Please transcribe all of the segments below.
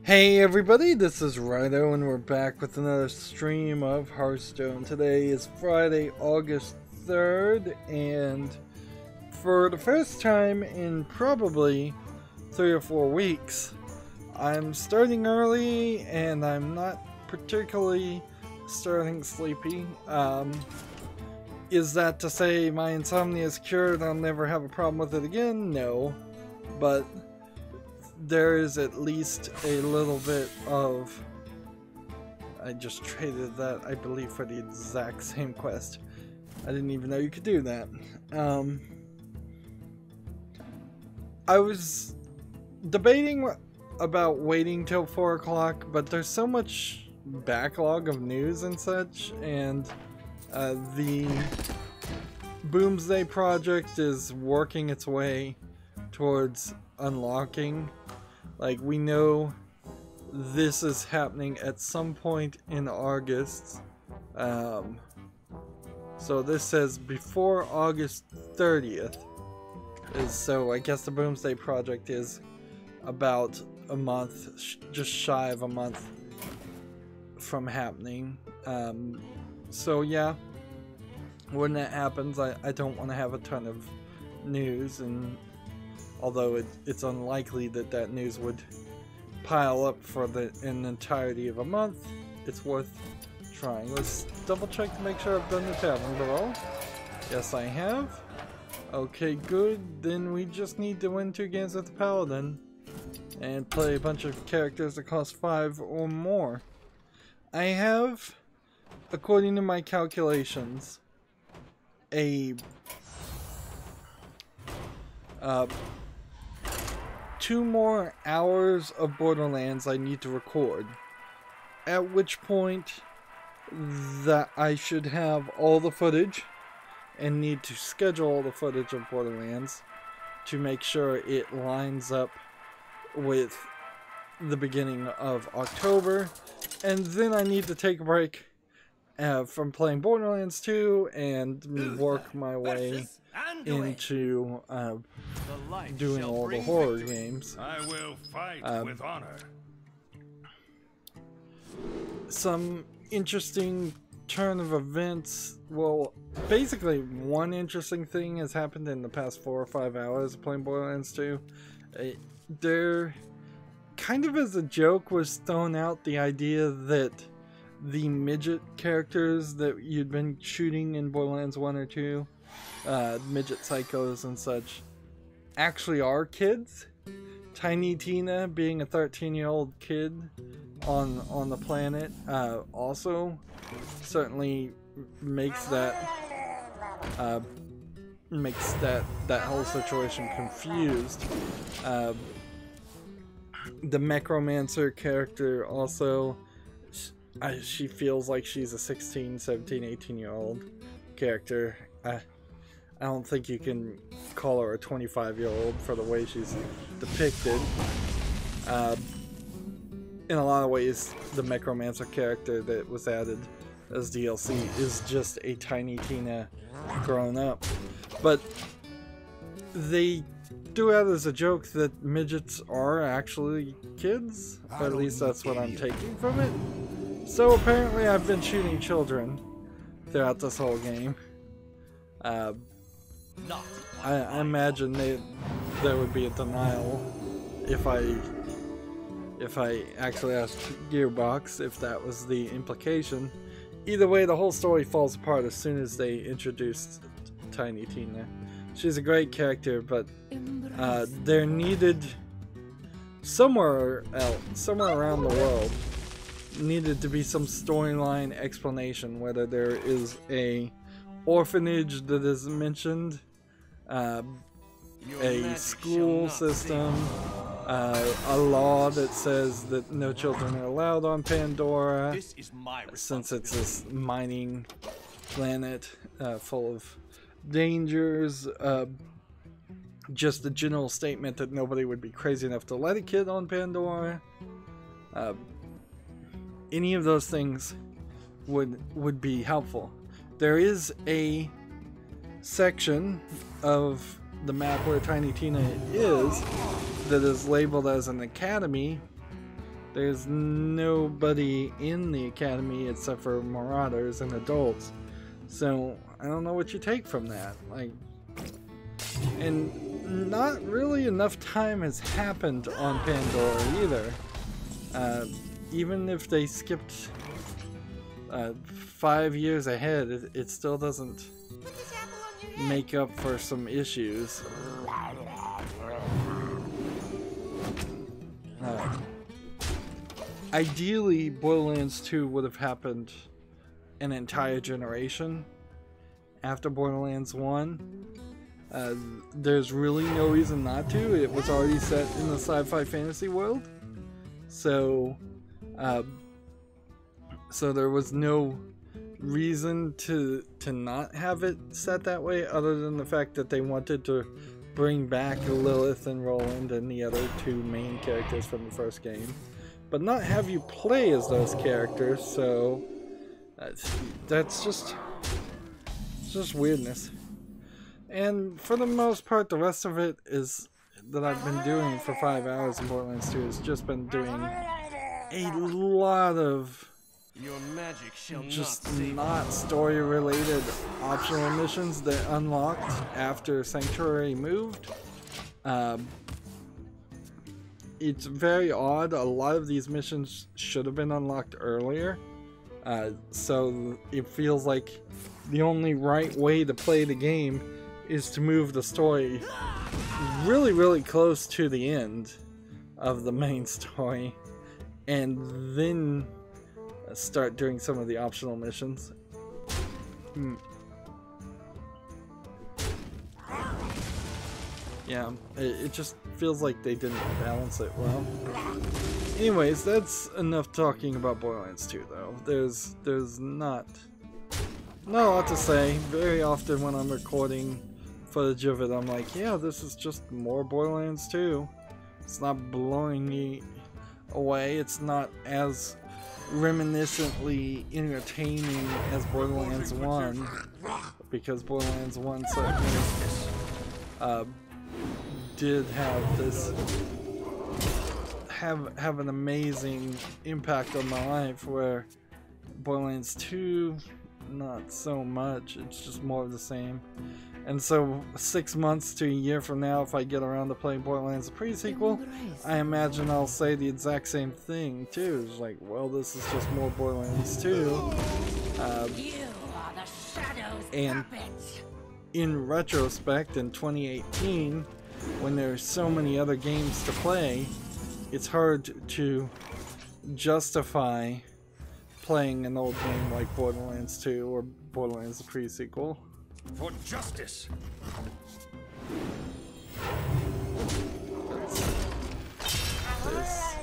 Hey everybody, this is Rydo and we're back with another stream of Hearthstone. Today is Friday, August 3rd, and for the first time in probably 3 or 4 weeks, I'm starting early and I'm not particularly starting sleepy. Is that to say my insomnia is cured, I'll never have a problem with it again? No, but there is at least a little bit of... I just traded that, I believe, for the exact same quest. I didn't even know you could do that. I was debating about waiting till 4 o'clock, but there's so much backlog of news and such, and the Boomsday project is working its way towards unlocking. Like, we know this is happening at some point in August. So this says before August 30th. So I guess the Boomsday project is about a month, just shy of a month from happening. So yeah, when that happens, I don't want to have a ton of news, and although it's unlikely that that news would pile up for an entirety of a month, it's worth trying. Let's double check to make sure I've done the tavern below. Yes, I have. Okay, good. Then we just need to win 2 games with the Paladin and play a bunch of characters that cost 5 or more. I have, according to my calculations, a 2 more hours of Borderlands I need to record, at which point that I should have all the footage and need to schedule all the footage of Borderlands to make sure it lines up with the beginning of October, and then I need to take a break from playing Borderlands 2 and work my way into doing all the horror games. I will fight with honor. Some interesting turn of events. Well, basically one interesting thing has happened in the past 4 or 5 hours of playing Borderlands 2. There, kind of as a joke, was thrown out the idea that the midget characters that you'd been shooting in Borderlands 1 or 2, midget psychos and such, actually are kids. Tiny Tina being a 13-year-old kid on the planet also certainly makes that whole situation confused. The Necromancer character also, she feels like she's a 16, 17, 18-year-old character. I don't think you can call her a 25-year-old for the way she's depicted. In a lot of ways, the Necromancer character that was added as DLC is just a Tiny Tina grown up. But they threw out as a joke that midgets are actually kids, or at least that's what I'm taking from it. So apparently I've been shooting children throughout this whole game. I imagine there would be a denial if I actually asked Gearbox if that was the implication. Either way, the whole story falls apart as soon as they introduced Tiny Tina. She's a great character, but there needed somewhere around the world needed to be some storyline explanation, whether there is a orphanage that is mentioned, a school system, a law that says that no children are allowed on Pandora, since it's this mining planet full of dangers, just a general statement that nobody would be crazy enough to let a kid on Pandora. Any of those things would be helpful. There is a section of the map where Tiny Tina is that is labeled as an academy, There's nobody in the academy except for marauders and adults. So I don't know what you take from that. Like, and not really enough time has happened on Pandora either. Even if they skipped 5 years ahead, it still doesn't make up for some issues. Ideally, Borderlands 2 would have happened an entire generation after Borderlands 1. There's really no reason not to. It was already set in the sci-fi fantasy world, so there was no reason to not have it set that way, other than the fact that they wanted to bring back Lilith and Roland and the other two main characters from the first game, but not have you play as those characters. So that's just weirdness. And for the most part, the rest of it is that I've been doing for 5 hours in Borderlands 2 has just been doing a lot of just not story related optional missions that unlocked after Sanctuary moved. It's very odd. A lot of these missions should have been unlocked earlier, so it feels like the only right way to play the game is to move the story really, really close to the end of the main story and then start doing some of the optional missions. Yeah, it just feels like they didn't balance it well. Anyways, that's enough talking about Borderlands 2 though. There's not a lot to say. Very often when I'm recording footage of it, I'm like, yeah, this is just more Borderlands 2. It's not blowing me away. It's not as reminiscently entertaining as Borderlands 1, because Borderlands 1 certainly did have this have an amazing impact on my life, where Borderlands 2 not so much. It's just more of the same. And so 6 months to a year from now, if I get around to playing Borderlands the pre-sequel, I imagine I'll say the exact same thing too. It's like, well, this is just more Borderlands 2. And in retrospect, in 2018, when there's so many other games to play, it's hard to justify playing an old game like Borderlands 2 or Borderlands the pre-sequel. For justice. This,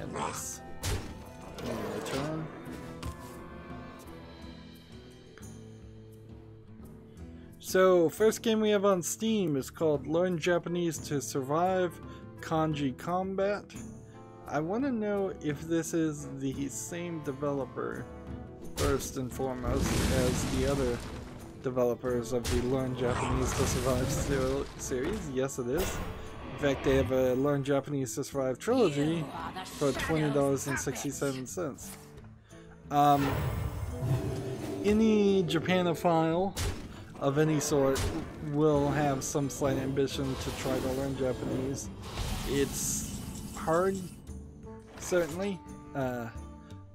and this. And return. So, first game we have on Steam is called Learn Japanese to Survive Kanji Combat. I want to know if this is the same developer, first and foremost, as the other developers of the Learn Japanese to Survive series. Yes, it is. In fact, they have a Learn Japanese to Survive trilogy for $20.67. Any Japanophile of any sort will have some slight ambition to try to learn Japanese. It's hard, certainly,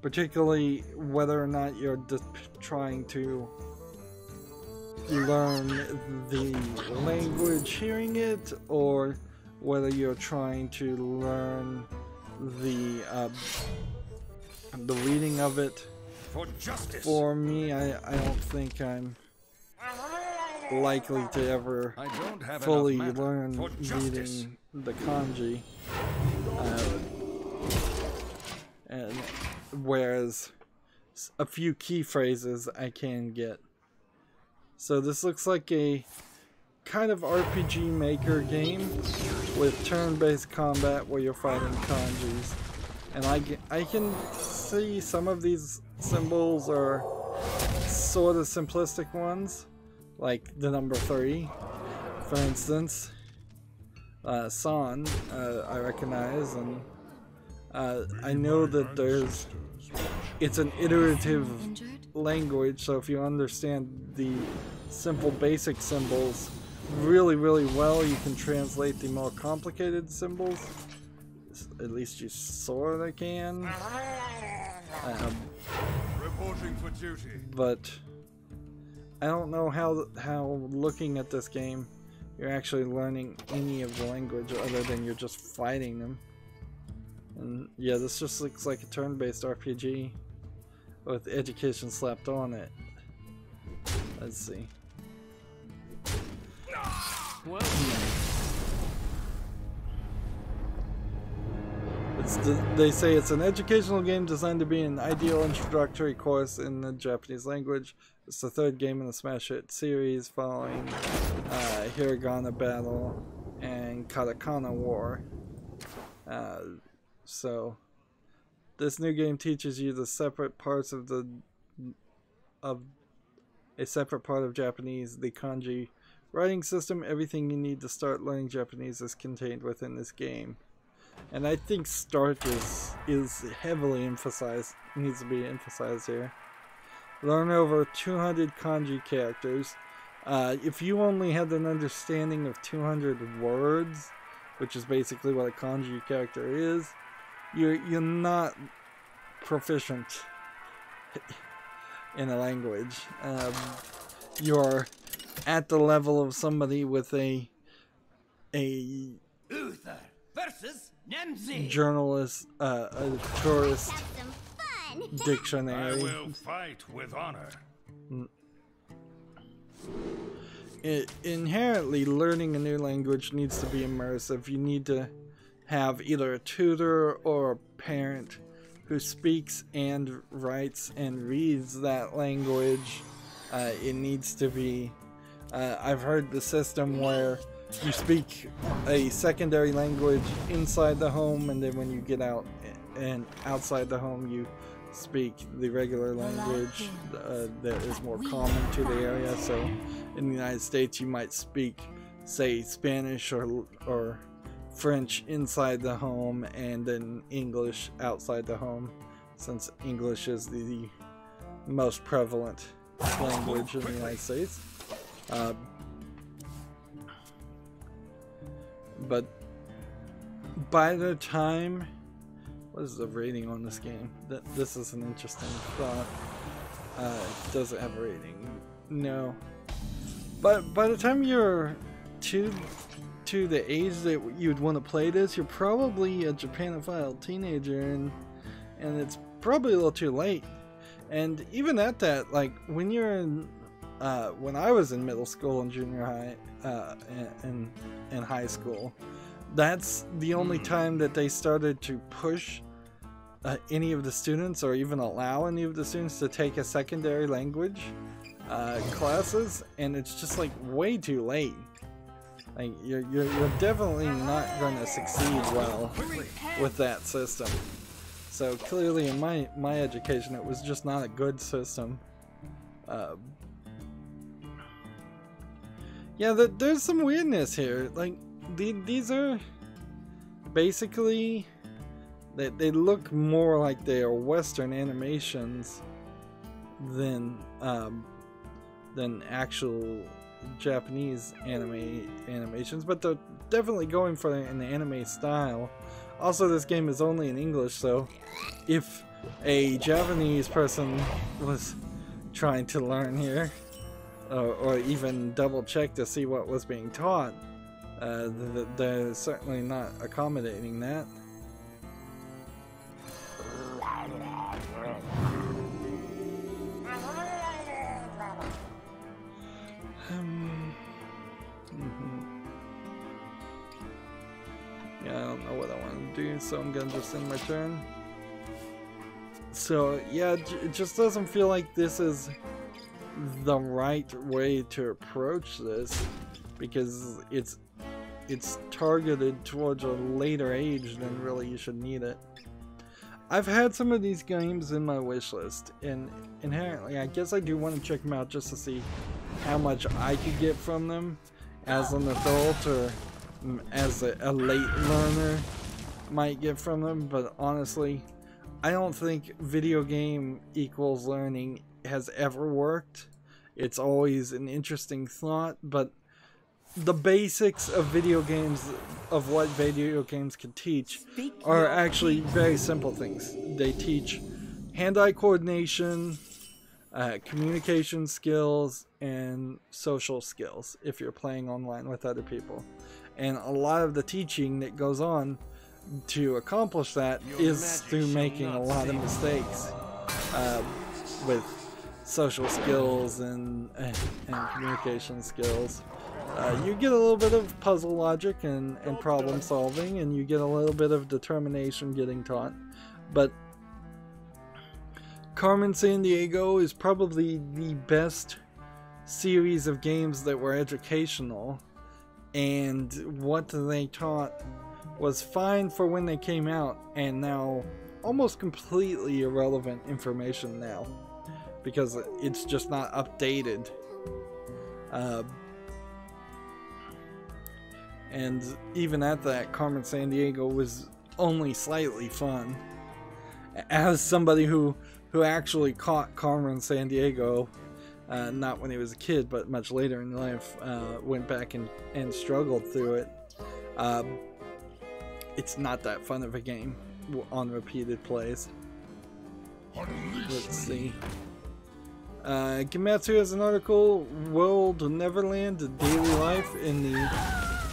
particularly whether or not you're just trying to learn the language hearing it, or whether you're trying to learn the reading of it. For justice. For me, I don't think I'm likely to ever fully learn reading the kanji, and whereas a few key phrases I can get. So this looks like a kind of RPG Maker game with turn-based combat where you're fighting kanjis, and I can see some of these symbols are sort of simplistic ones, like the number 3, for instance. San, I recognize, and I know that it's an iterative language, so if you understand the simple basic symbols really, really well, you can translate the more complicated symbols. At least you sort of can. Reporting for duty. But I don't know how looking at this game you're actually learning any of the language other than you're just fighting them. And yeah, this just looks like a turn-based RPG with education slapped on it. Let's see. They say it's an educational game designed to be an ideal introductory course in the Japanese language. It's the third game in the Smash Hit series following Hiragana Battle and Katakana War. So this new game teaches you the separate parts of a separate part of Japanese, the kanji writing system. Everything you need to start learning Japanese is contained within this game. And I think start is heavily emphasized, needs to be emphasized here. Learn over 200 kanji characters. If you only had an understanding of 200 words, which is basically what a kanji character is, you're not proficient in a language. You're at the level of somebody with a Uther versus Nemzi. journalist, a tourist dictionary. I will fight with honor. Inherently, learning a new language needs to be immersive. You need to have either a tutor or a parent who speaks and writes and reads that language. It needs to be... I've heard the system where you speak a secondary language inside the home, and then when you get out and outside the home you speak the regular language that is more common to the area. So in the United States you might speak, say, Spanish or French inside the home and then English outside the home, since English is the most prevalent language in the United States. But by the time... What is the rating on this game? This is an interesting thought. Does it have a rating? No. But by the time you're to the age that you'd want to play this, you're probably a Japanophile teenager, and it's probably a little too late. And even at that, like when you're in, when I was in middle school and junior high, and high school, that's the only time that they started to push any of the students, or even allow any of the students, to take a secondary language classes, and it's just like way too late. Like you're definitely not going to succeed well with that system. So clearly in my education it was just not a good system. Yeah, there's some weirdness here. Like these are basically, they look more like they are Western animations than actual Japanese animations, but they're definitely going for an anime style. Also, this game is only in English, so if a Japanese person was trying to learn here, or even double check to see what was being taught, they're certainly not accommodating that. Yeah, I don't know what I want to do, so I'm gonna just end my turn. So yeah, it just doesn't feel like this is the right way to approach this, because it's targeted towards a later age than really you should need it. I've had some of these games in my wish list, and inherently I guess I do want to check them out just to see how much I could get from them as an adult, or as a late learner might get from them, but honestly, I don't think video game equals learning has ever worked. It's always an interesting thought, but the basics of video games, of what video games can teach, are actually very simple things. They teach hand-eye coordination, communication skills, and social skills if you're playing online with other people. And a lot of the teaching that goes on to accomplish that is through making a lot of mistakes with social skills and communication skills. You get a little bit of puzzle logic and problem solving, and you get a little bit of determination getting taught. But Carmen Sandiego is probably the best series of games that were educational, and what they taught was fine for when they came out, and now almost completely irrelevant information now because it's just not updated. And even at that, Carmen Sandiego was only slightly fun. As somebody who actually caught Carmen Sandiego, not when he was a kid, but much later in life, went back and struggled through it. It's not that fun of a game on repeated plays. Let's see. Gematsu has an article, World Neverland Daily Life in the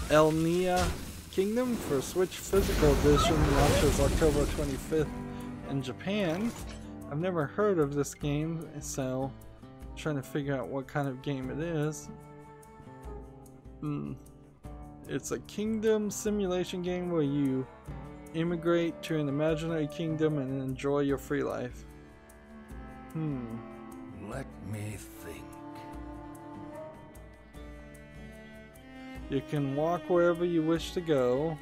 Elnia Kingdom for Switch Physical Edition, launches October 25th in Japan. I've never heard of this game, so I'm trying to figure out what kind of game it is. It's a kingdom simulation game where you immigrate to an imaginary kingdom and enjoy your free life. Let me think. You can walk wherever you wish to go.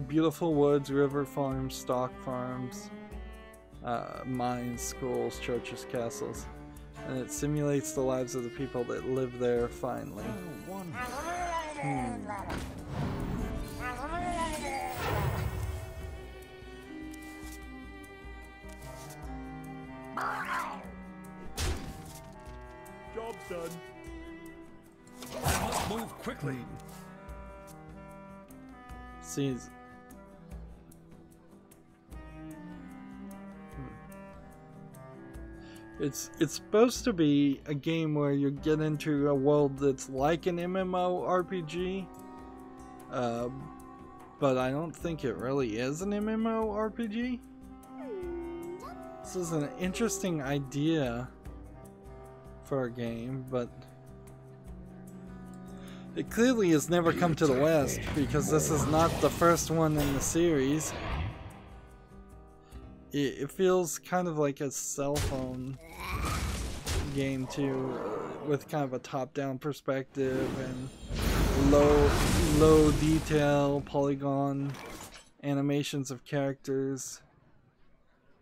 Beautiful woods, river farms, stock farms, mines, schools, churches, castles. And it simulates the lives of the people that live there finally. Job's done. I must move quickly. See, it's supposed to be a game where you get into a world that's like an MMORPG, but I don't think it really is an MMORPG. This is an interesting idea for a game, but it clearly has never come to the West, because this is not the first one in the series. It feels kind of like a cell phone game too, with kind of a top-down perspective and low detail, polygon animations of characters.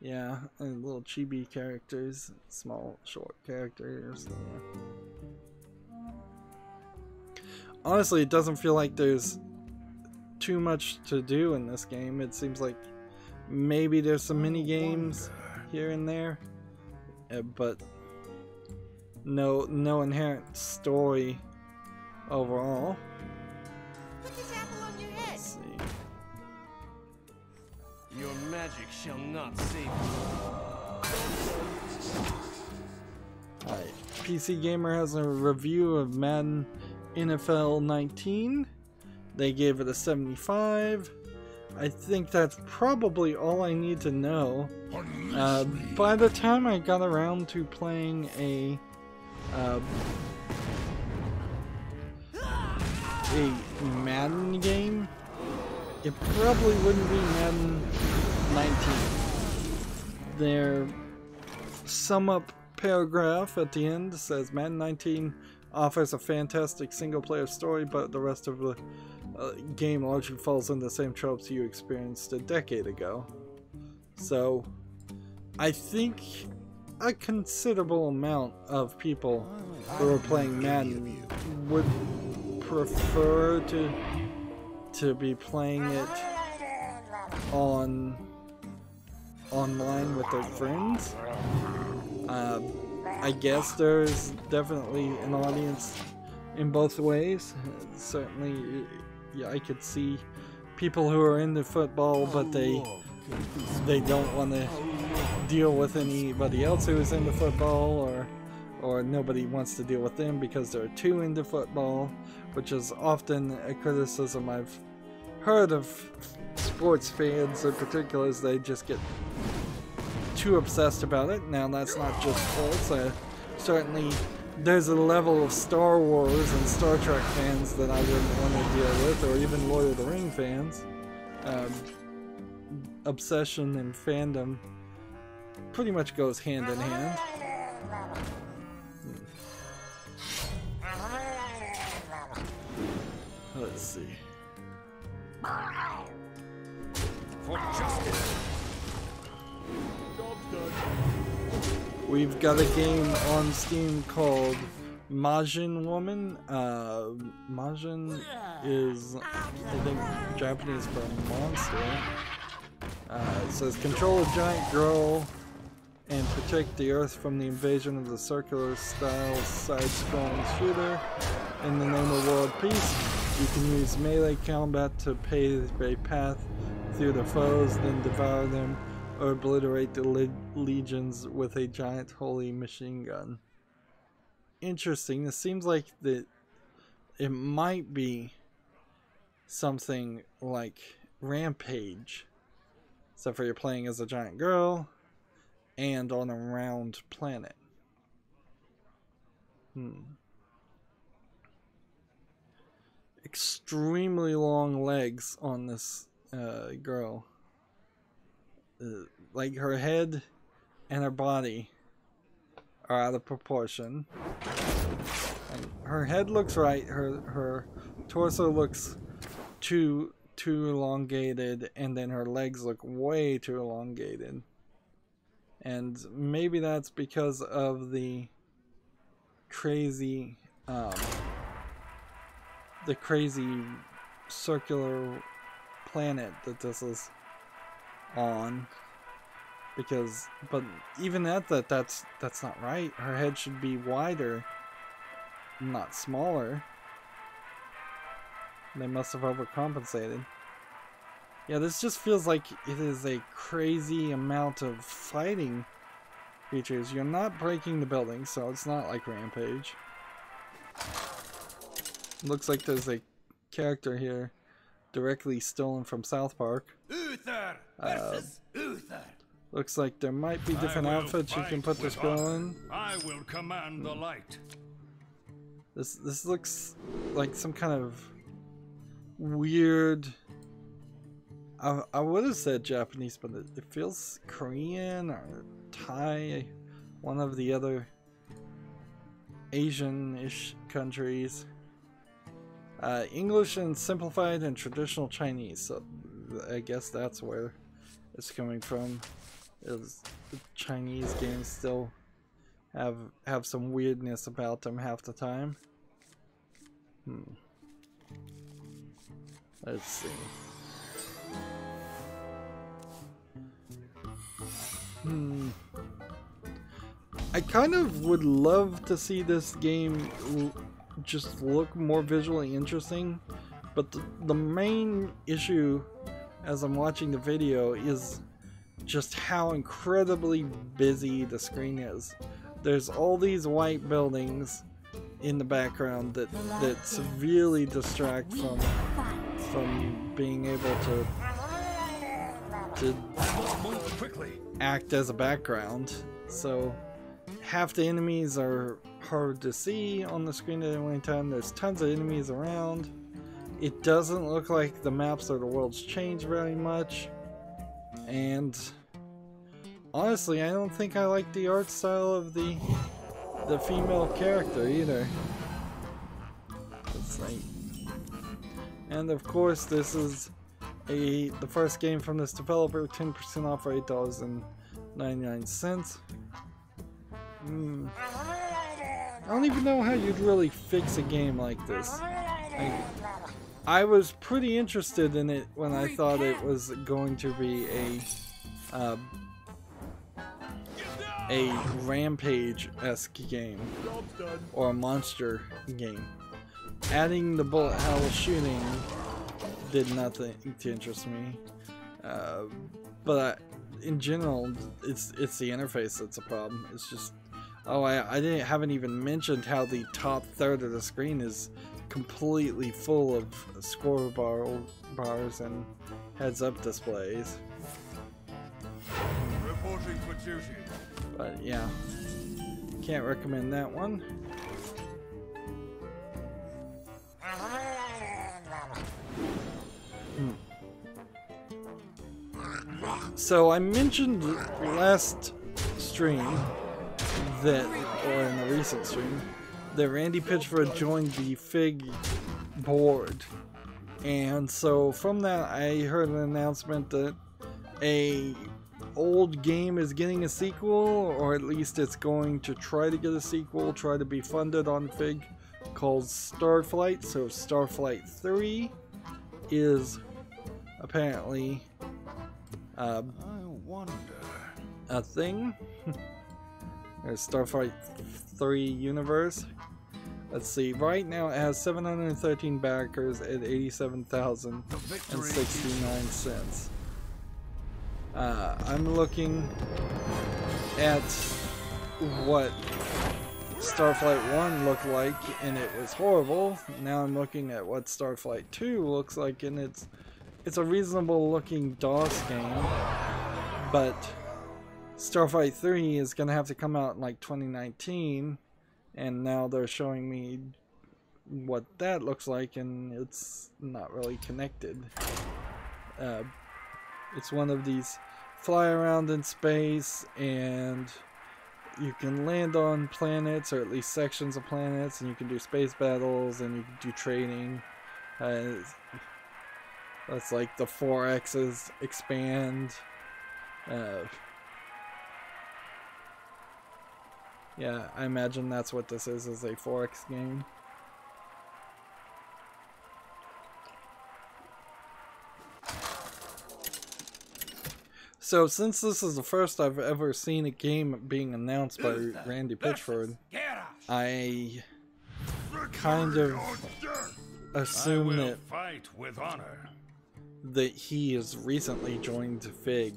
Yeah, and little chibi characters, small short characters. Yeah. Honestly, it doesn't feel like there's too much to do in this game. It seems like maybe there's some mini games here and there, but no inherent story overall. Put this apple on your head. Let's see. Your magic shall not save you. Alright, PC Gamer has a review of Madden NFL 19. They gave it a 75. I think that's probably all I need to know. By the time I got around to playing a Madden game, it probably wouldn't be Madden 19. Their sum up paragraph at the end says Madden 19 offers a fantastic single player story, but the rest of the game largely falls into the same tropes you experienced a decade ago. So I think a considerable amount of people who are playing Madden would prefer to be playing it online with their friends. I guess there's definitely an audience in both ways. Certainly, yeah, I could see people who are into football, but they don't want to deal with anybody else who is into football, or nobody wants to deal with them because they're too into football, which is often a criticism I've heard of sports fans in particular, is they just get too obsessed about it. Now, that's not just sports. Certainly there's a level of Star Wars and Star Trek fans that I wouldn't want to deal with, or even Lord of the Ring fans. Obsession and fandom pretty much goes hand in hand. Let's see. For justice. We've got a game on Steam called Majin Woman. Majin is, I think, Japanese for monster. It says control a giant girl and protect the Earth from the invasion of the circular-style side-scrolling shooter. In the name of world peace, you can use melee combat to pave a path through the foes, then devour them, or obliterate the legions with a giant holy machine gun. Interesting. This seems like it might be something like Rampage, except for you're playing as a giant girl and on a round planet. Extremely long legs on this girl. Like her head and her body are out of proportion. And her head looks right. Her torso looks too elongated, and then her legs look way too elongated. And maybe that's because of the crazy circular planet that this is on. But even that's not right. Her head should be wider, not smaller. They must have overcompensated. Yeah, this just feels like it is a crazy amount of fighting features. You're not breaking the building, so it's not like Rampage. Looks like there's a character here directly stolen from South Park. Uther versus Uther. Looks like there might be different outfits you can put this girl in. I will command the light. This looks like some kind of weird. I would have said Japanese, but it feels Korean or Thai, one of the other Asian-ish countries. English and simplified and traditional Chinese, so I guess that's where it's coming from. Is the Chinese games still have some weirdness about them half the time. Let's see. I kind of would love to see this game just look more visually interesting, but the main issue as I'm watching the video is just how incredibly busy the screen is. There's all these white buildings in the background that severely distract from being able to Move quickly. act as a background. So half the enemies are hard to see on the screen at any time. There's tons of enemies around. It doesn't look like the maps or the worlds change very much. And honestly, I don't think I like the art style of the female character either. It's like, and of course, this is the first game from this developer, 10% off for $8.99. I don't even know how you'd really fix a game like this. I was pretty interested in it when I thought it was going to be a Rampage-esque game or a monster game. Adding the bullet hell shooting did nothing to interest me, but in general, it's the interface that's a problem. It's just, oh, I haven't even mentioned how the top third of the screen is completely full of score bars and heads-up displays. Reporting for duty. But yeah, can't recommend that one. So I mentioned last stream that, or in a recent stream, that Randy Pitchford joined the Fig board, and so from that I heard an announcement that a old game is getting a sequel, or at least it's going to try to get a sequel, try to be funded on Fig, called Starflight. So Starflight 3 is apparently I wonder. a thing. There's Starflight 3 universe. Let's see, right now it has 713 backers at 87,069 cents. I'm looking at what Starflight 1 looked like, and it was horrible. Now I'm looking at what Starflight 2 looks like, and it's a reasonable looking DOS game, but Starflight 3 is gonna have to come out in like 2019, and now they're showing me what that looks like, and it's not really connected. It's one of these fly around in space, and you can land on planets, or at least sections of planets, and you can do space battles, and you can do trading. That's like the 4X's expand. Yeah, I imagine that's what this is a 4X game. So since this is the first I've ever seen a game being announced by Randy Pitchford, I kind of assume that Fight with honor. he has recently joined Fig.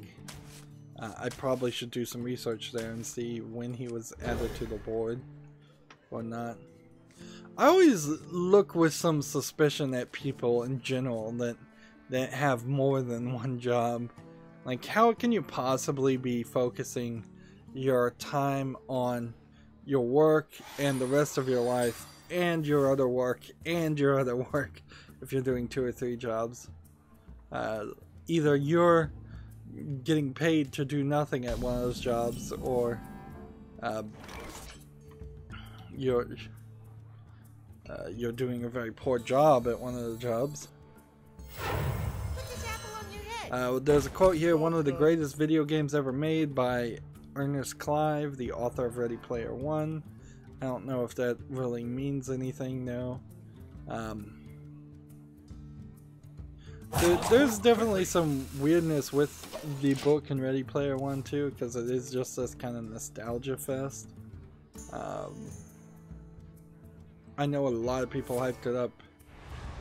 I probably should do some research there and see when he was added to the board or not. I always look with some suspicion at people in general that have more than one job. Like, how can you possibly be focusing your time on your work and the rest of your life and your other work and your other work if you're doing 2 or 3 jobs? Either you're getting paid to do nothing at one of those jobs, or you're doing a very poor job at one of the jobs. There's a quote here: "One of the greatest video games ever made," by Ernest Clive, the author of Ready Player One. I don't know if that really means anything, though. There's definitely some weirdness with the book in Ready Player One too, because it is just this kind of nostalgia fest. I know a lot of people hyped it up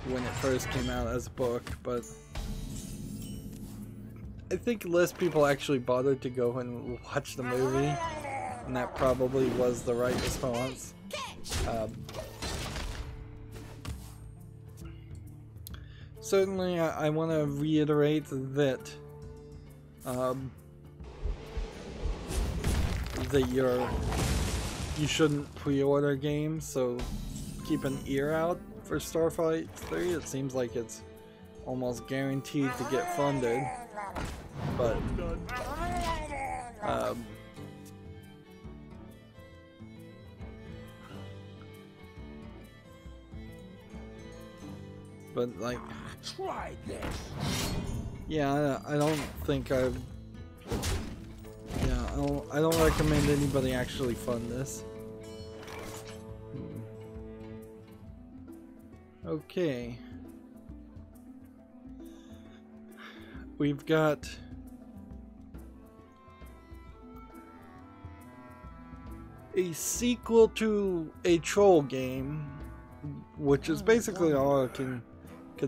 when it first came out as a book, but I think less people actually bothered to go and watch the movie, and that probably was the right response. Certainly, I want to reiterate that you shouldn't pre-order games, so keep an ear out for Starflight 3. It seems like it's almost guaranteed to get funded, but like, Try this. yeah, I don't think I don't recommend anybody actually fund this. Okay. We've got a sequel to a troll game, which is basically all I can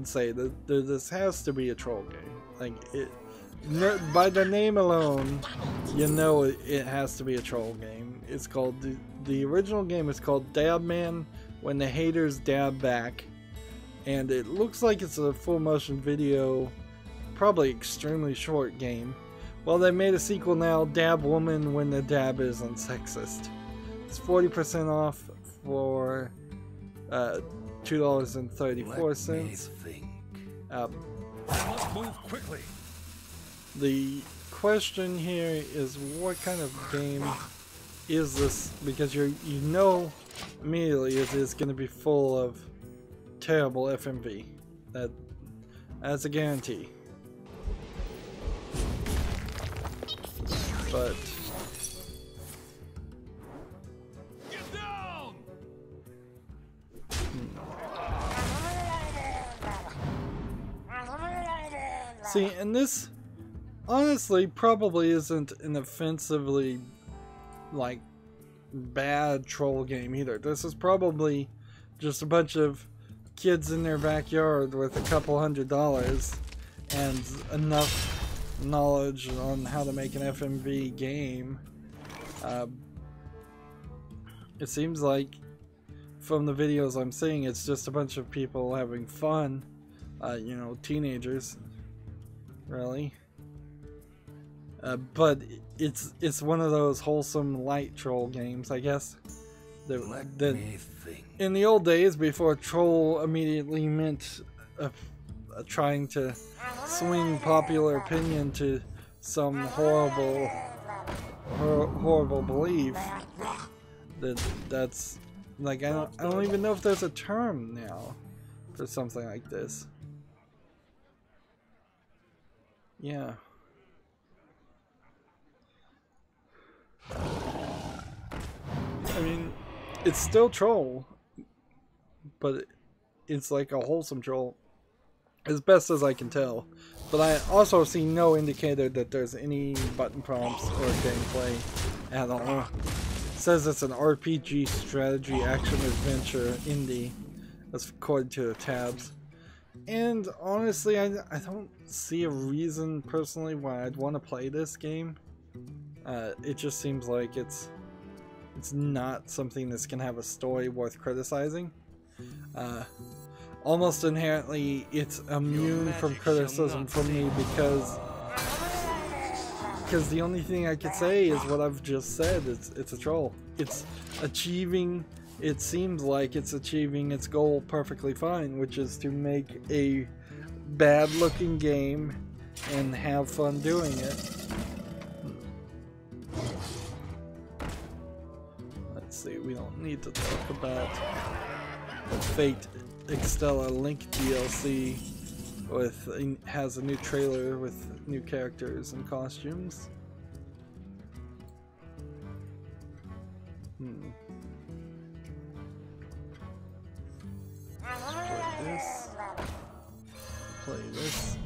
say. That this has to be a troll game. Like it, by the name alone, you know it has to be a troll game. It's called the original game is called Dab Man When the Haters Dab Back, and it looks like it's a full motion video, probably extremely short game. Well, they made a sequel now, Dab Woman When the Dab Isn't Sexist. It's 40% off for $2.34. Must move quickly. The question here is, what kind of game is this? Because you know immediately it is going to be full of terrible FMV. That's a guarantee. But Get down! See, and this honestly probably isn't an offensively like bad troll game either. This is probably just a bunch of kids in their backyard with a couple $100 and enough knowledge on how to make an FMV game. It seems like from the videos I'm seeing, it's just a bunch of people having fun, you know, teenagers, really. But it's one of those wholesome light troll games, I guess. That in the old days, before troll immediately meant trying to swing popular opinion to some horrible belief, that's like I don't even know if there's a term now for something like this. Yeah. I mean, it's still troll, but it's like a wholesome troll, as best as I can tell. But I also see no indicator that there's any button prompts or gameplay at all. It says it's an RPG strategy action adventure indie. That's according to the tabs. And honestly, I don't see a reason personally why I'd want to play this game. It just seems like it's not something that's gonna have a story worth criticizing. Almost inherently, it's immune from criticism from me because the only thing I could say is what I've just said. It's a troll. It's achieving. It seems like it's achieving its goal perfectly fine, which is to make a bad-looking game and have fun doing it. Let's see. We don't need to talk about the Fate Extella Link DLC has a new trailer with new characters and costumes. Play this.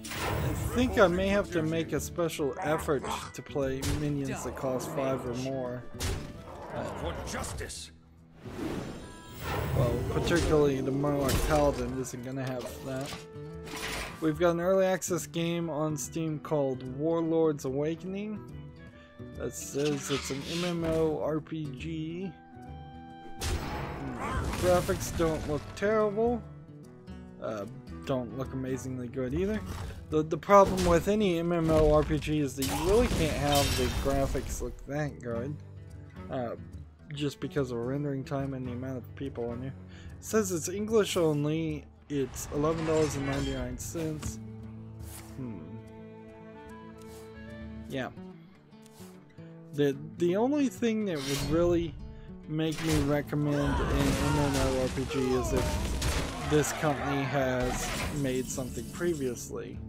I think I may have to make a special effort to play minions that cost 5 or more. For justice. Well, particularly the Murloc Paladin isn't gonna have that. We've got an early access game on Steam called Warlords Awakening. That says it's an MMORPG. Graphics don't look terrible. Don't look amazingly good either. The problem with any MMORPG is that you really can't have the graphics look that good. Just because of rendering time and the amount of people on here. It says it's English only. It's $11.99. Yeah. The only thing that would really make me recommend an MMORPG is if this company has made something previously,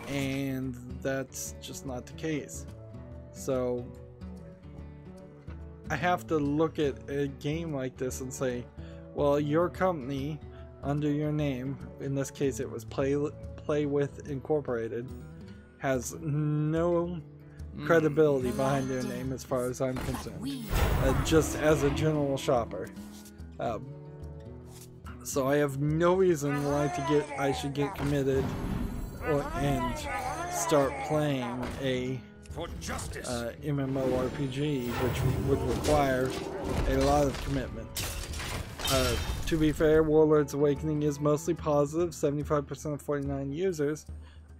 and that's just not the case. So I have to look at a game like this and say, well, your company under your name, in this case it was Play With Incorporated, has no credibility behind their name as far as I'm concerned, just as a general shopper. So I have no reason why I should get committed and start playing a MMORPG, which would require a lot of commitment. To be fair, Warlords Awakening is mostly positive, 75% of 49 users,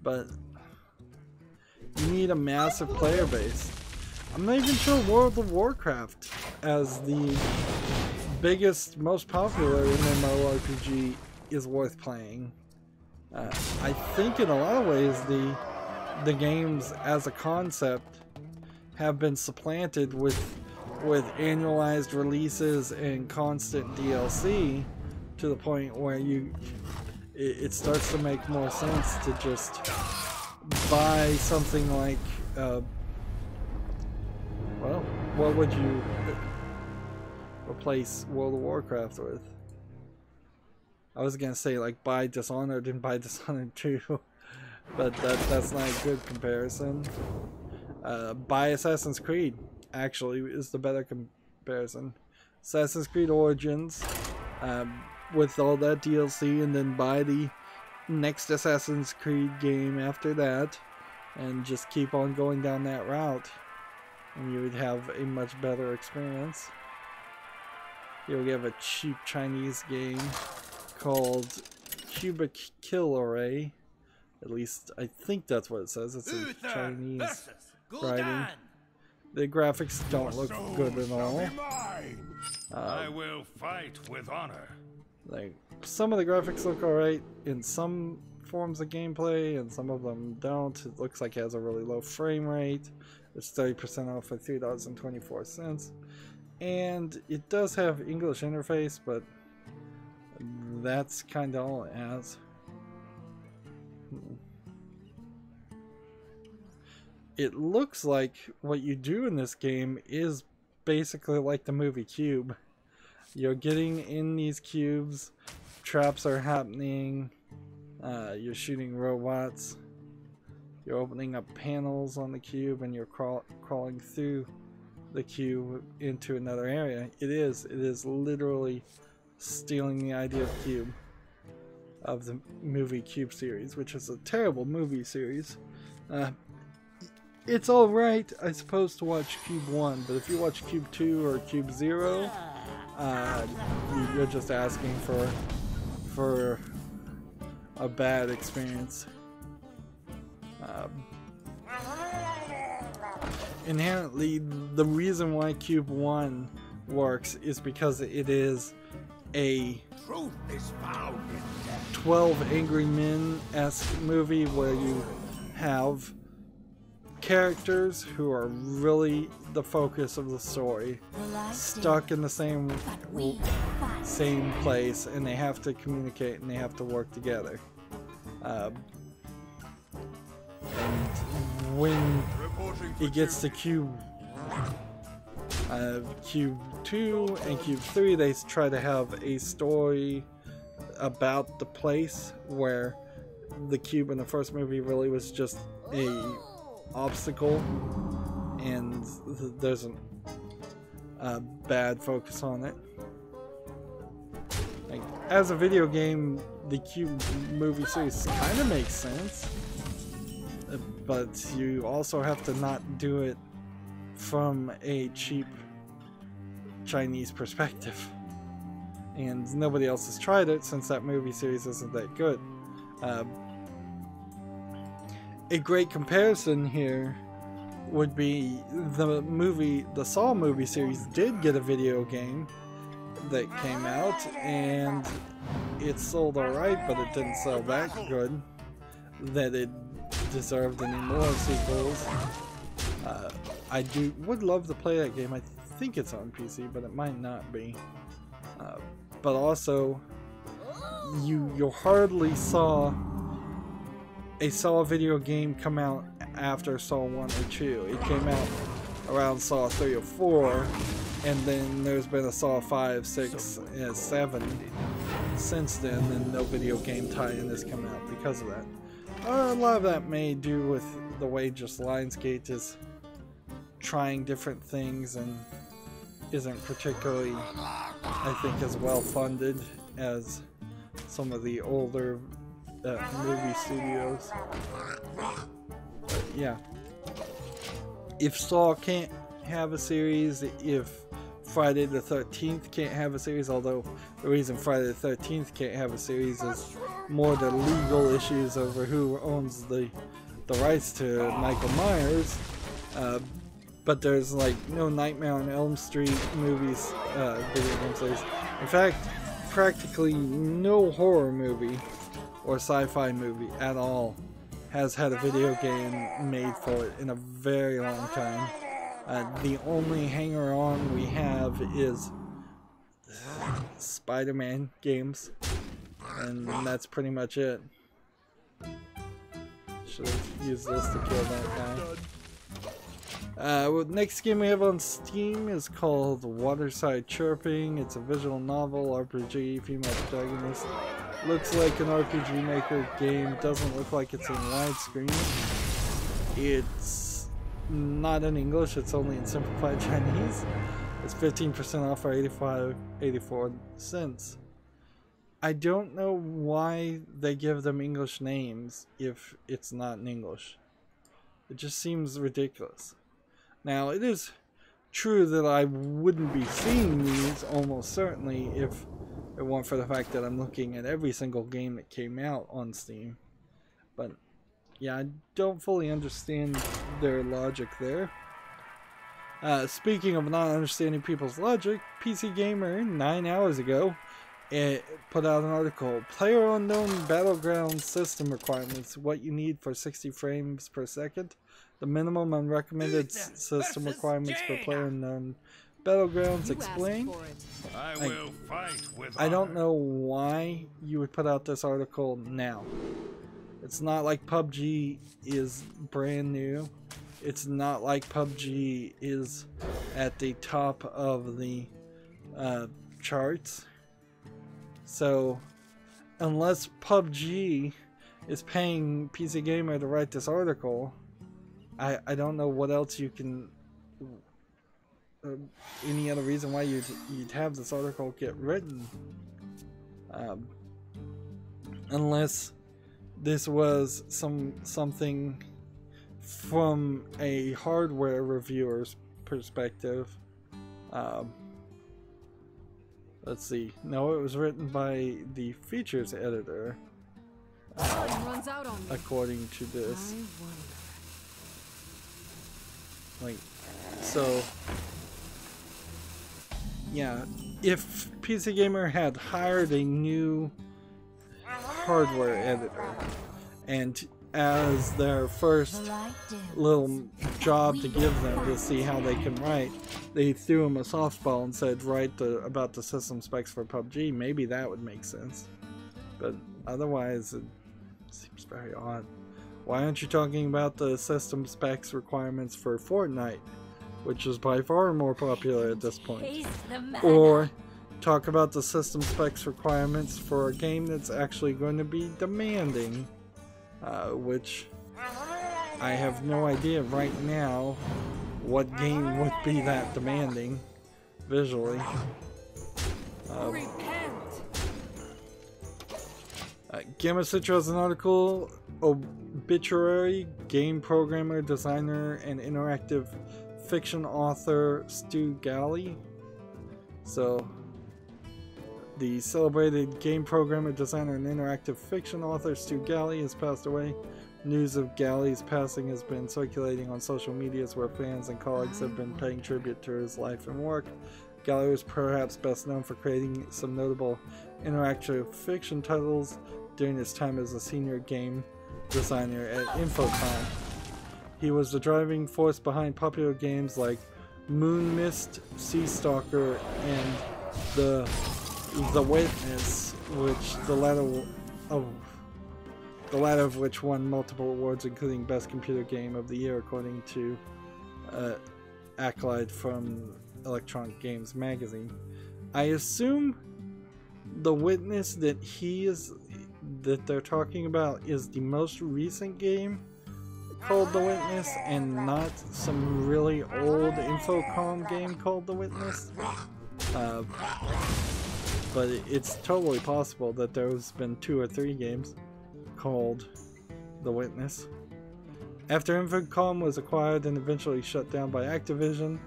but you need a massive player base. I'm not even sure World of Warcraft, as the biggest, most popular MMORPG, is worth playing. I think in a lot of ways the games as a concept have been supplanted with annualized releases and constant DLC, to the point where it starts to make more sense to just buy something like well, what would you replace World of Warcraft with? I was gonna say like buy Dishonored and buy Dishonored 2, but that's not a good comparison. Buy Assassin's Creed actually is the better comparison. Assassin's Creed Origins, with all that DLC, and then buy the next Assassin's Creed game after that, and just keep on going down that route, and you would have a much better experience. Here we have a cheap Chinese game called Cubic Kill Array. At least I think that's what it says. It's in Chinese writing. The graphics don't look good at all. I will fight with honor. Like, some of the graphics look alright in some forms of gameplay, and some of them don't. It looks like it has a really low frame rate. It's 30% off for $3.24. And it does have English interface, but that's kind of all it has. It looks like what you do in this game is basically like the movie Cube. You're getting in these cubes, traps are happening, you're shooting robots, you're opening up panels on the cube, and you're crawling through the cube into another area. It is literally stealing the idea of Cube, of the movie Cube series, which is a terrible movie series. It's alright, I suppose, to watch Cube 1, but if you watch Cube 2 or Cube 0, you're just asking for a bad experience. Inherently, the reason why Cube 1 works is because it is a 12 Angry Men-esque movie where you have characters who are really the focus of the story, stuck in the same place, and they have to communicate and they have to work together. And when it gets to Cube 2 and Cube 3, they try to have a story about the place, where the cube in the first movie really was just a obstacle, and there's a bad focus on it. Like, as a video game, the Cube movie series kind of makes sense, but you also have to not do it from a cheap Chinese perspective, and nobody else has tried it since that movie series isn't that good. A great comparison here would be the Saw movie series did get a video game that came out, and it sold alright, but it didn't sell that good that it deserved any more sequels. I would love to play that game. I think it's on PC, but it might not be. But also, you hardly saw a Saw video game come out after Saw 1 or 2. It came out around Saw 3 or 4, and then there's been a Saw 5, 6, and 7 since then, and no video game tie-in has come out because of that. A lot of that may do with the way just Lionsgate is trying different things and isn't particularly, I think, as well funded as some of the older movie studios. But yeah, if Saw can't have a series, if Friday the 13th can't have a series, although the reason Friday the 13th can't have a series is more the legal issues over who owns the rights to Michael Myers, but there's like no Nightmare on Elm Street movies, video game series. In fact, practically no horror movie or sci-fi movie at all has had a video game made for it in a very long time. The only hanger-on we have is Spider-Man games, and that's pretty much it. Should have used this to kill that guy. Well, next game we have on Steam is called Waterside Chirping. It's a visual novel, RPG, female protagonist. Looks like an RPG Maker game. Doesn't look like it's in widescreen. It's not in English, it's only in simplified Chinese. It's 15% off for 84 cents. I don't know why they give them English names if it's not in English. It just seems ridiculous. Now, it is true that I wouldn't be seeing these almost certainly if it weren't for the fact that I'm looking at every single game that came out on Steam. But yeah, I don't fully understand their logic there. Speaking of not understanding people's logic, PC Gamer 9 hours ago it put out an article, PlayerUnknown Battleground System Requirements, what you need for 60 frames per second. The minimum and recommended system requirements for PlayerUnknown Battlegrounds explained. I don't know why you would put out this article now. It's not like PUBG is brand new. It's not like PUBG is at the top of the charts. So, unless PUBG is paying PC Gamer to write this article, I don't know what else you can... any other reason why you'd have this article get written. Unless this was something from a hardware reviewer's perspective. Let's see. No, it was written by the features editor, according to this. Like, so, yeah, if PC Gamer had hired a new hardware editor, and as their first little job to give them to see how they can write, they threw him a softball and said, write about the system specs for PUBG, maybe that would make sense. But otherwise, it seems very odd. Why aren't you talking about the system specs requirements for Fortnite, which is by far more popular at this point? Or talk about the system specs requirements for a game that's actually going to be demanding, which I have no idea right now what game would be that demanding visually. Gamma Citra has an article, Obituary, game programmer, designer, and interactive fiction author Stu Galley. So, the celebrated game programmer, designer, and interactive fiction author Stu Galley has passed away. News of Galley's passing has been circulating on social medias where fans and colleagues have been paying tribute to his life and work. Galley was perhaps best known for creating some notable interactive fiction titles during his time as a senior game designer at Infocom. He was the driving force behind popular games like Moon Mist, Sea Stalker, and The Witness, which the latter of which won multiple awards, including Best Computer Game of the Year, according to accolade from Electronic Games magazine. I assume The Witness that they're talking about is the most recent game called The Witness, and not some really old Infocom game called The Witness. But it's totally possible that there's been 2 or 3 games called The Witness. After Infocom was acquired and eventually shut down by Activision,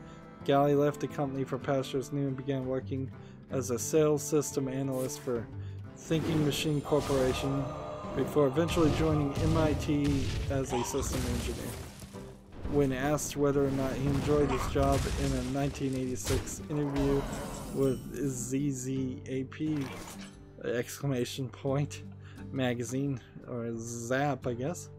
Galley left the company for pastures new and began working as a sales system analyst for Thinking Machine Corporation before eventually joining MIT as a system engineer. When asked whether or not he enjoyed his job in a 1986 interview with ZZAP exclamation point magazine, or Zap I guess,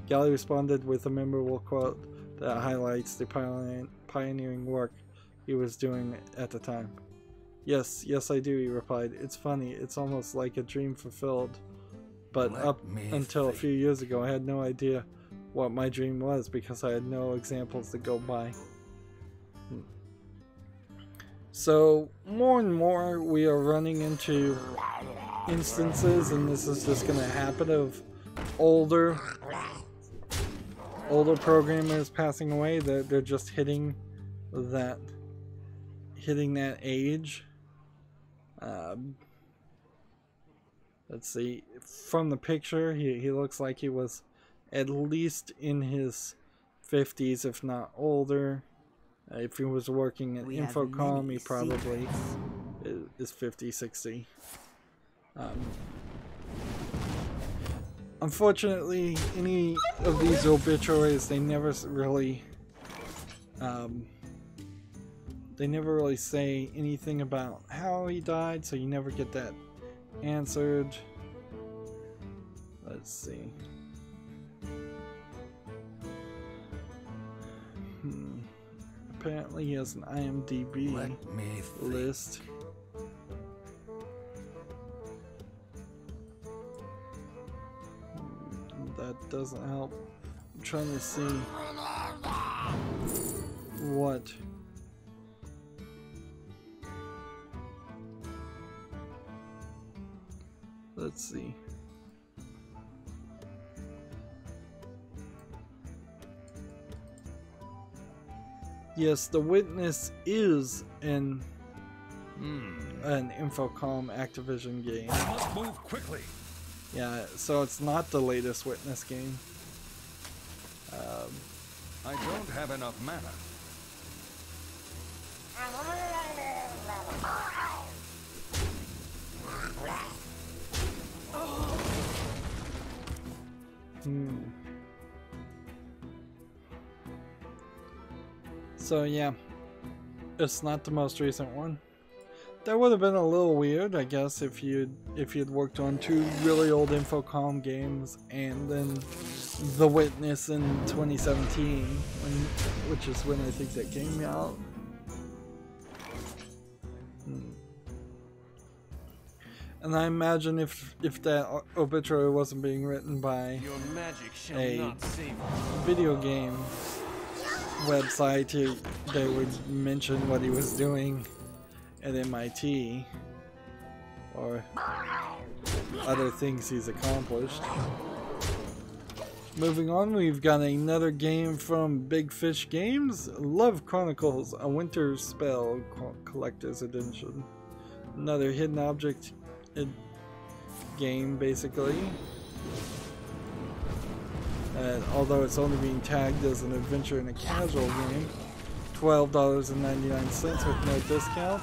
Galley responded with a memorable quote that highlights the pioneering work he was doing at the time. Yes, I do, he replied. It's funny, it's almost like a dream fulfilled. But up until a few years ago, I had no idea what my dream was because I had no examples to go by. So, more and more we are running into instances, and this is just going to happen, of older programmers passing away. They're just hitting that age. Let's see, from the picture he looks like he was at least in his 50s, if not older. If he was working at Infocom, he probably is 50, 60. Unfortunately, any of these obituaries, they never really say anything about how he died, so you never get that answered. Let's see. Apparently he has an IMDb list. That doesn't help. I'm trying to see what. Let's see. Yes, The Witness is an Infocom Activision game. I must move quickly. Yeah, so it's not the latest Witness game. I don't have enough mana. So yeah, it's not the most recent one. That would have been a little weird, I guess, if you'd worked on 2 really old Infocom games and then The Witness in 2017, which is when I think that came out. And I imagine if that obituary wasn't being written by a video game website, they would mention what he was doing at MIT or other things he's accomplished. Moving on, we've got another game from Big Fish Games, Love Chronicles: A Winter Spell Collector's Edition. Another hidden object game, basically. Although it's only being tagged as an adventure and a casual game, $12.99 with no discount.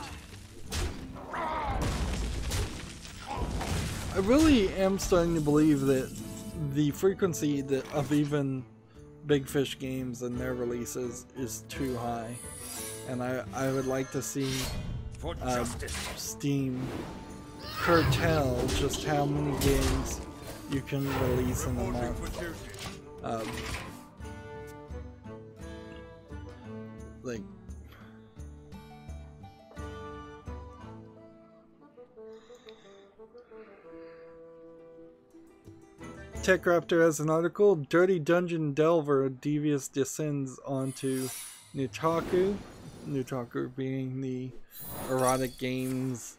I really am starting to believe that the frequency of even Big Fish Games and their releases is too high, and I would like to see Steam curtail just how many games you can release in a month. Like, TechRaptor has an article, Dirty Dungeon Delver Devious Descends onto Nutaku. Nutaku being the erotic games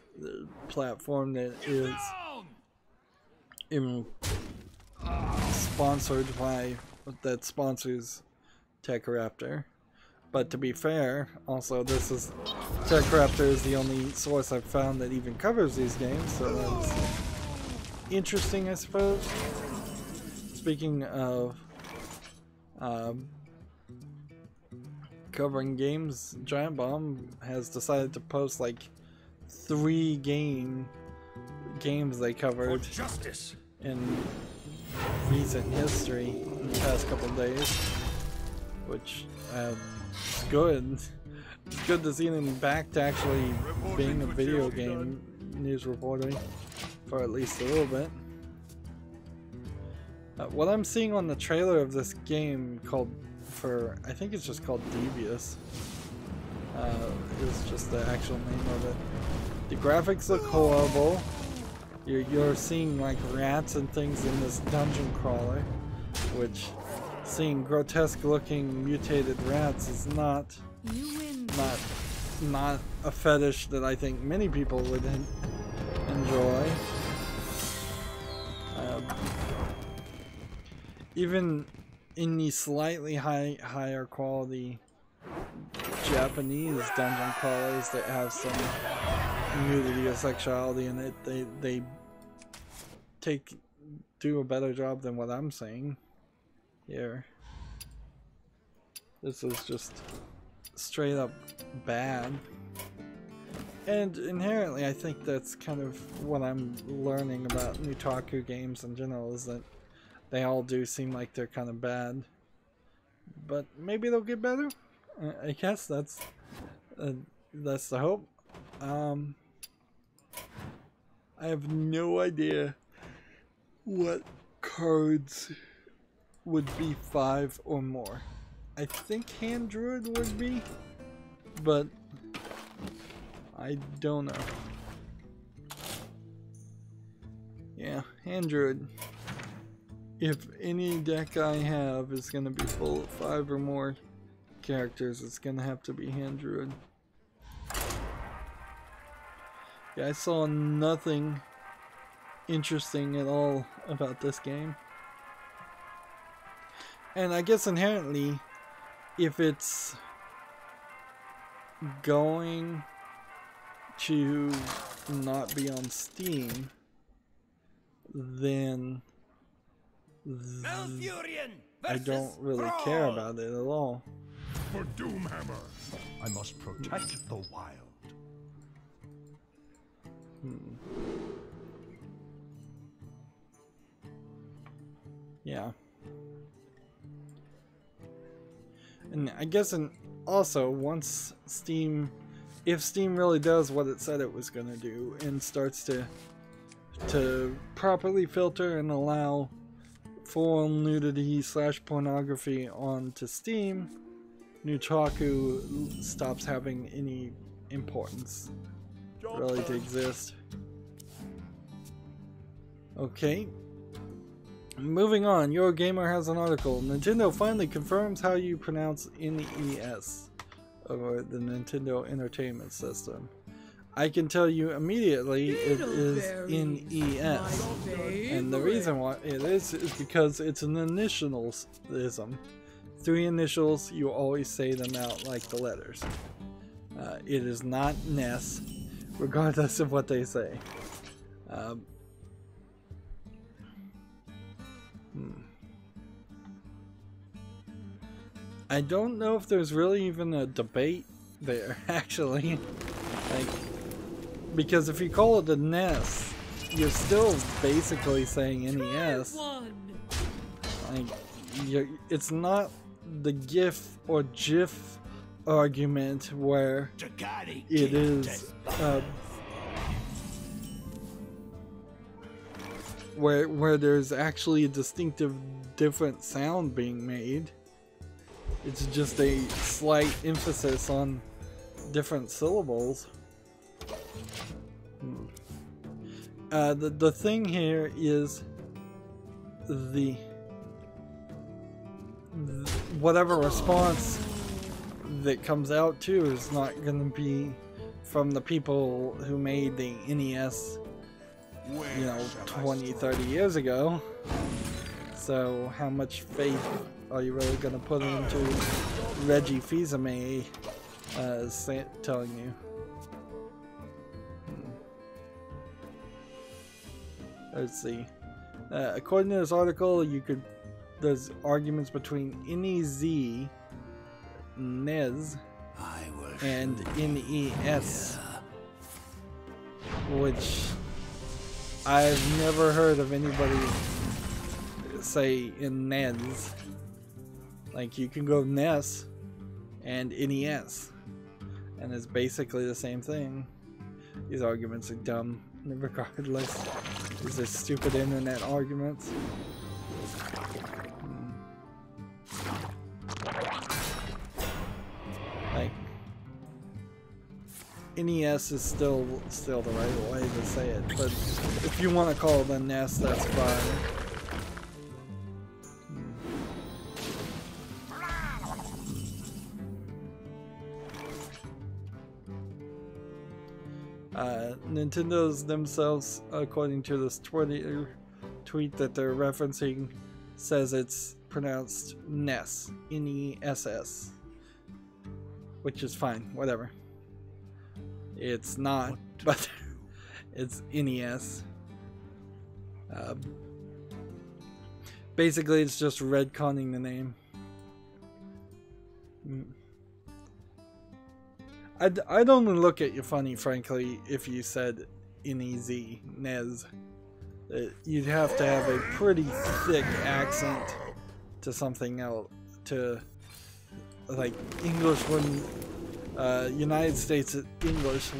platform that is sponsored by, that sponsors TechRaptor. But to be fair, also TechRaptor is the only source I've found that even covers these games, so that's interesting, I suppose. Speaking of covering games, Giant Bomb has decided to post like 3 games they covered in recent history in the past couple days, which is good. It's good to see them back to actually being a video game news reporter for at least a little bit. What I'm seeing on the trailer of this game I think it's just called Devious, is just the actual name of it. The graphics look horrible. You're seeing like rats and things in this dungeon crawler, which seeing grotesque looking mutated rats is not a fetish that I think many people would enjoy. Even in the slightly higher quality Japanese dungeon crawlers that have some nudity or sexuality in it, they do a better job than what I'm saying here. This is just straight up bad. And inherently, I think that's kind of what I'm learning about Nutaku games in general, is that they all do seem like they're kind of bad. But maybe they'll get better? I guess that's the hope. I have no idea what cards would be 5 or more. I think Hand Druid would be, but I don't know. Yeah, Hand Druid. If any deck I have is going to be full of 5 or more characters, it's going to have to be Hand Druid. Yeah, I saw nothing interesting at all about this game. And I guess inherently, if it's going to not be on Steam, then I don't really care about it at all. For Doomhammer, I must protect the wild. Yeah. And I guess also once if Steam really does what it said it was going to do and starts to properly filter and allow full nudity / pornography onto Steam, Nutaku stops having any importance really to exist. Okay. Moving on, Your Gamer has an article. Nintendo finally confirms how you pronounce NES, or the Nintendo Entertainment System. I can tell you immediately it is NES. And the reason why it is because it's an initialism. 3 initials, you always say them out like the letters. It is not NES, regardless of what they say. I don't know if there's really even a debate there, actually. Like, because if you call it a NES, you're still basically saying NES. Like, it's not the GIF or GIF argument where it is where there's actually a distinctive different sound being made. It's just a slight emphasis on different syllables. The thing here is whatever response that comes out too is not going to be from the people who made the NES, you know, 20, 30 years ago. So how much faith are you really going to put into Reggie Fils-Aimé telling you? Let's see. According to this article, there's arguments between NES, and NES, which I've never heard of anybody say in NES. Like, you can go NES and NES, and it's basically the same thing. These arguments are dumb regardless. These are stupid internet arguments. Like, NES is still the right way to say it, but if you want to call it a NES, that's fine. Nintendo's themselves, according to this tweet that they're referencing, says it's pronounced NES, N-E-S-S, which is fine, whatever. It's not, but it's NES. Basically, it's just retconning the name. I'd only look at you funny, frankly, if you said N-E-Z, NES. You'd have to have a pretty thick accent to something else. To, like, English wouldn't, United States English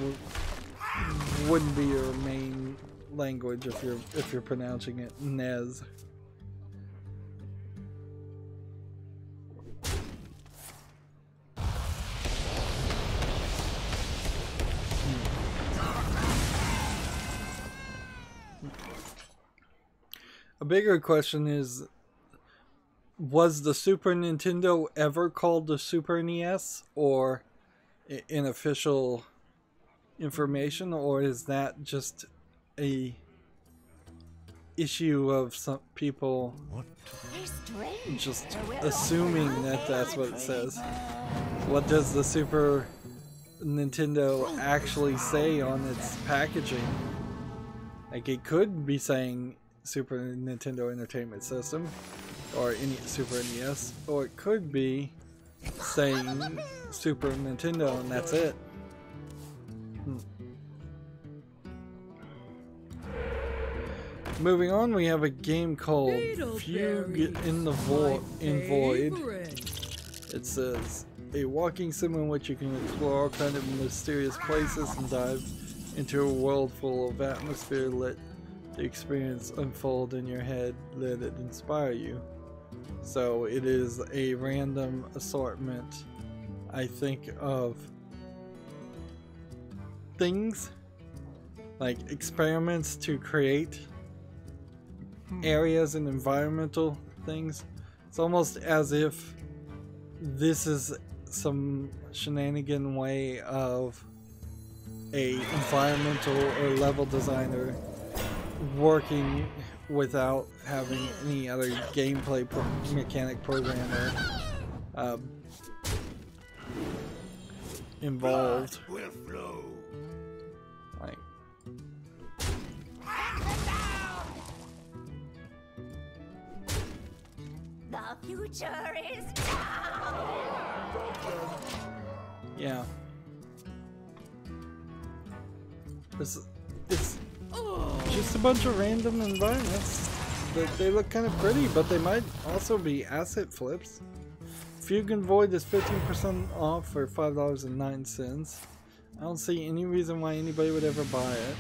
wouldn't be your main language if you're pronouncing it NES. A bigger question is, was the Super Nintendo ever called the Super NES, or in official information, or is that just a issue of some people just assuming that that's what it says? What does the Super Nintendo actually say on its packaging? Like, it could be saying Super Nintendo Entertainment System, or Super NES, or it could be saying Super Nintendo and that's it. Moving on, we have a game called Fugue in the Void. It says, a walking sim in which you can explore all kinds of mysterious places and dive into a world full of atmosphere. Let the experience unfold in your head, let it inspire you. So it is a random assortment, I think, of things, like experiments to create areas and environmental things. It's almost as if this is some shenanigan way of a environmental or level designer working without having any other gameplay mechanic programmer involved. Like, the future is now. Yeah. It's just a bunch of random environments. They look kind of pretty, but they might also be asset flips. Fugue and Void is 15% off for $5.09. I don't see any reason why anybody would ever buy it.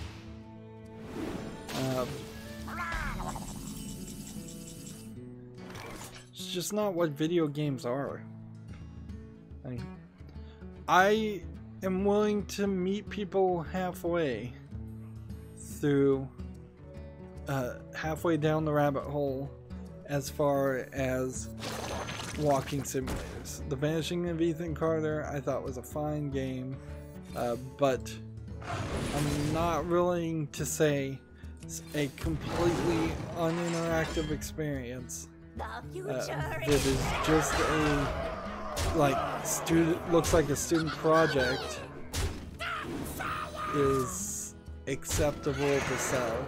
It's just not what video games are. I am willing to meet people halfway through halfway down the rabbit hole as far as walking simulators. The Vanishing of Ethan Carter I thought was a fine game. but I'm not willing to say it's a completely uninteractive experience. The future That is is just a looks like a student project is acceptable to sell.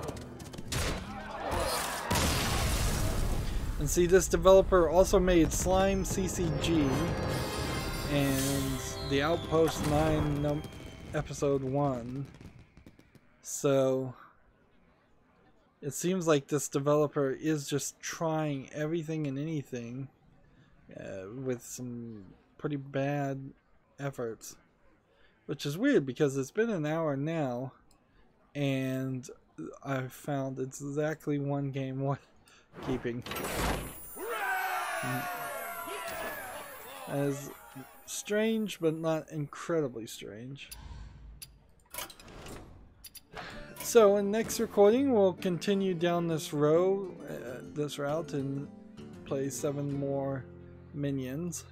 And see, this developer also made Slime CCG and The Outpost 9 episode 1. So it seems like this developer is just trying everything and anything with some pretty bad efforts. Which is weird because it's been an hour now and I've found exactly one game worth keeping. As strange, but not incredibly strange. So in next recording, we'll continue down this route and play 7 more minions.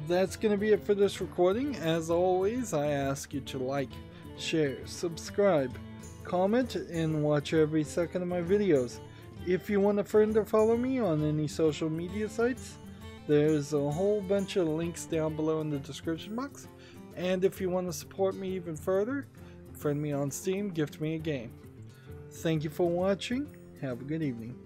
That's going to be it for this recording. As always, I ask you to like, share, subscribe, comment, and watch every second of my videos. If you want a friend or follow me on any social media sites, there's a whole bunch of links down below in the description box. And if you want to support me even further, friend me on Steam, gift me a game. Thank you for watching. Have a good evening.